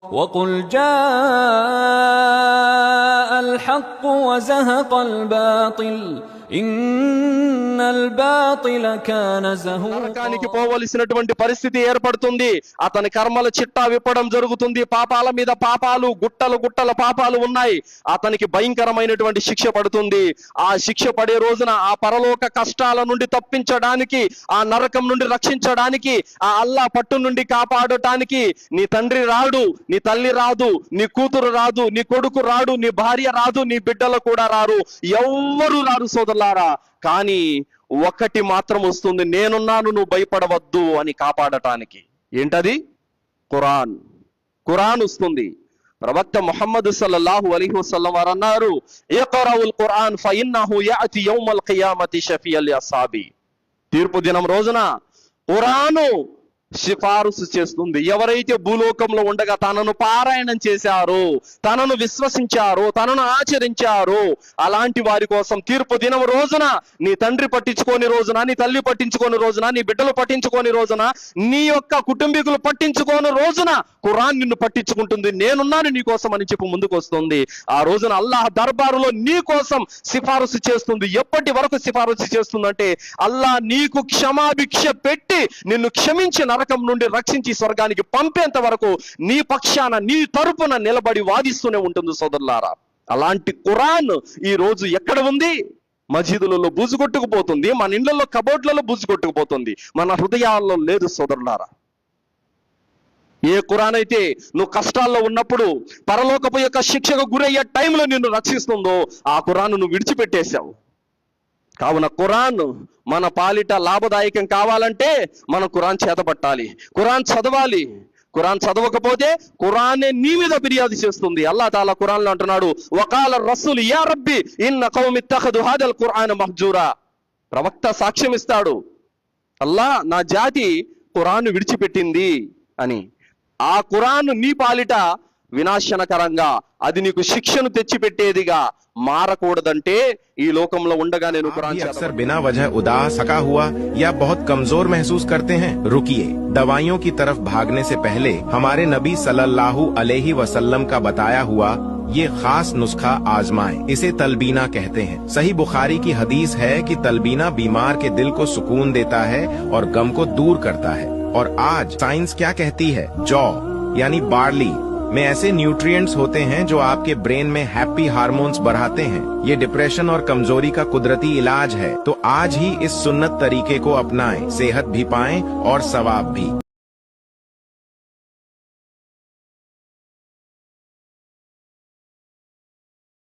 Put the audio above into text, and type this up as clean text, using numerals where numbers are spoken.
وقل جاء الحق وزهق الباطل إن الباطل كان زهوقا. నరకానికి పోవలసినటువంటి పరిస్థితి ఏర్పడుతుంది. అతని కర్మల చిట్టా విప్పడం జరుగుతుంది. పాపాల మీద పాపాలు, గుట్టలు గుట్టల పాపాలు ఉన్నాయి. అతనికి భయంకరమైనటువంటి శిక్ష పడుతుంది. ఆ శిక్ష పడే రోజున ఆ పరలోక కష్టాల నుండి తప్పించడానికి, ఆ నరకం నుండి రక్షించడానికి, ఆ అల్లా పట్టు నుండి కాపాడటానికి నీ తండ్రి రాడు, నీ తల్లి రాదు, నీ కూతురు రాదు, నీ కొడుకు రాడు, నీ భార్య రాదు, నీ బిడ్డలు కూడా రారు, ఎవ్వరూ రారు సోదరులారా. కానీ ఒకటి మాత్రం వస్తుంది, నేనున్నాను, నువ్వు భయపడవద్దు అని కాపాడటానికి. ఏంటది? ఖురాన్. ఖురాన్ వస్తుంది. ప్రవక్త ముహమ్మద్ సల్లల్లాహు అలైహి వసల్లం వారు అన్నారు, ఇఖ్రాఉల్ ఖురాన్ ఫఇన్నహు యఅతి యౌమల్ ఖియామతి షఫియల్ అస్హాబి. తీర్పు దినం రోజున ఖురాను సిఫారసు చేస్తుంది. ఎవరైతే భూలోకంలో ఉండగా తనను పారాయణం చేశారో, తనను విశ్వసించారో, తనను ఆచరించారో అలాంటి వారి కోసం తీర్పు దినం రోజున, నీ తండ్రి పట్టించుకోని రోజున, నీ తల్లి పట్టించుకోని రోజున, నీ బిడ్డలు పట్టించుకోని రోజున, నీ యొక్క కుటుంబీకులు పట్టించుకోని రోజున ఖురాన్ నిన్ను పట్టించుకుంటుంది. నేనున్నాను నీ కోసం అని చెప్పి ముందుకు వస్తుంది. ఆ రోజున అల్లాహ్ దర్బారులో నీ కోసం సిఫారసు చేస్తుంది. ఎప్పటి వరకు సిఫారసు చేస్తుందంటే, అల్లాహ్ నీకు క్షమాభిక్ష పెట్టి నిన్ను క్షమించి నరకం నుండి రక్షించి స్వర్గానికి పంపేంత వరకు నీ పక్షాన, నీ తరపున నిలబడి వాదిస్తూనే ఉంటుంది సోదరులారా. అలాంటి ఖురాన్ ఈ రోజు ఎక్కడ ఉంది? మసీదులలో బూజుకొట్టుకుపోతుంది, మన ఇళ్లలో కబోర్డ్లలో బూజుకొట్టుకుపోతుంది, మన హృదయాల్లో లేదు సోదరులారా. ఏ ఖురాన్ అయితే నువ్వు కష్టాల్లో ఉన్నప్పుడు, పరలోకపు యొక్క శిక్షకు గురయ్యే టైంలో నిన్ను రక్షిస్తుందో ఆ ఖురాన్ నువ్వు విడిచిపెట్టేశావు. కావున ఖురాన్ మన పాలిట లాభదాయకం కావాలంటే మనం ఖురాన్ చేతపట్టాలి, ఖురాన్ చదవాలి. ఖురాన్ చదవకపోతే ఖురానే నీ మీద ఫిర్యాదు చేస్తుంది. అల్లాహ్ తాలా ఖురాన్ లో అంటున్నాడు, వకాల రసూల్ యా రబ్బి ఇన్న కౌమి ఇత్తఖదు హాదల్ ఖురాన్ మహ్జూరా. ప్రవక్త సాక్ష్యం ఇస్తాడు, అల్లాహ్ నా జాతి ఖురాన్ విడిచిపెట్టింది అని. ఆ ఖురాన్ నీ పాలిట వినాశనకరంగా, అది నీకు శిక్షను తెచ్చిపెట్టేదిగా మారకూడదంటే ఈ లోకంలో ఉండగా నేను ఖురాన్ अक्सर बिना वजह उदास, थका हुआ या बहुत कमजोर महसूस करते हैं। रुकिए, दवाइयों की तरफ भागने से पहले हमारे नबी सल्लल्लाहु अलैहि वसल्लम का बताया हुआ ये खास नुस्खा आजमाएं। इसे तलबीना कहते हैं। सही बुखारी की हदीस है कि तलबीना बीमार के दिल को सुकून देता है और गम को दूर करता है। और आज साइंस क्या कहती है? जौ यानी बार्ली में ऐसे न्यूट्रिएंट्स होते हैं जो आपके ब्रेन में हैप्पी हार्मोन्स बढ़ाते हैं। ये डिप्रेशन और कमजोरी का कुदरती इलाज है। तो आज ही इस सुन्नत तरीके को अपनाएं, सेहत भी पाएं और सवाब भी।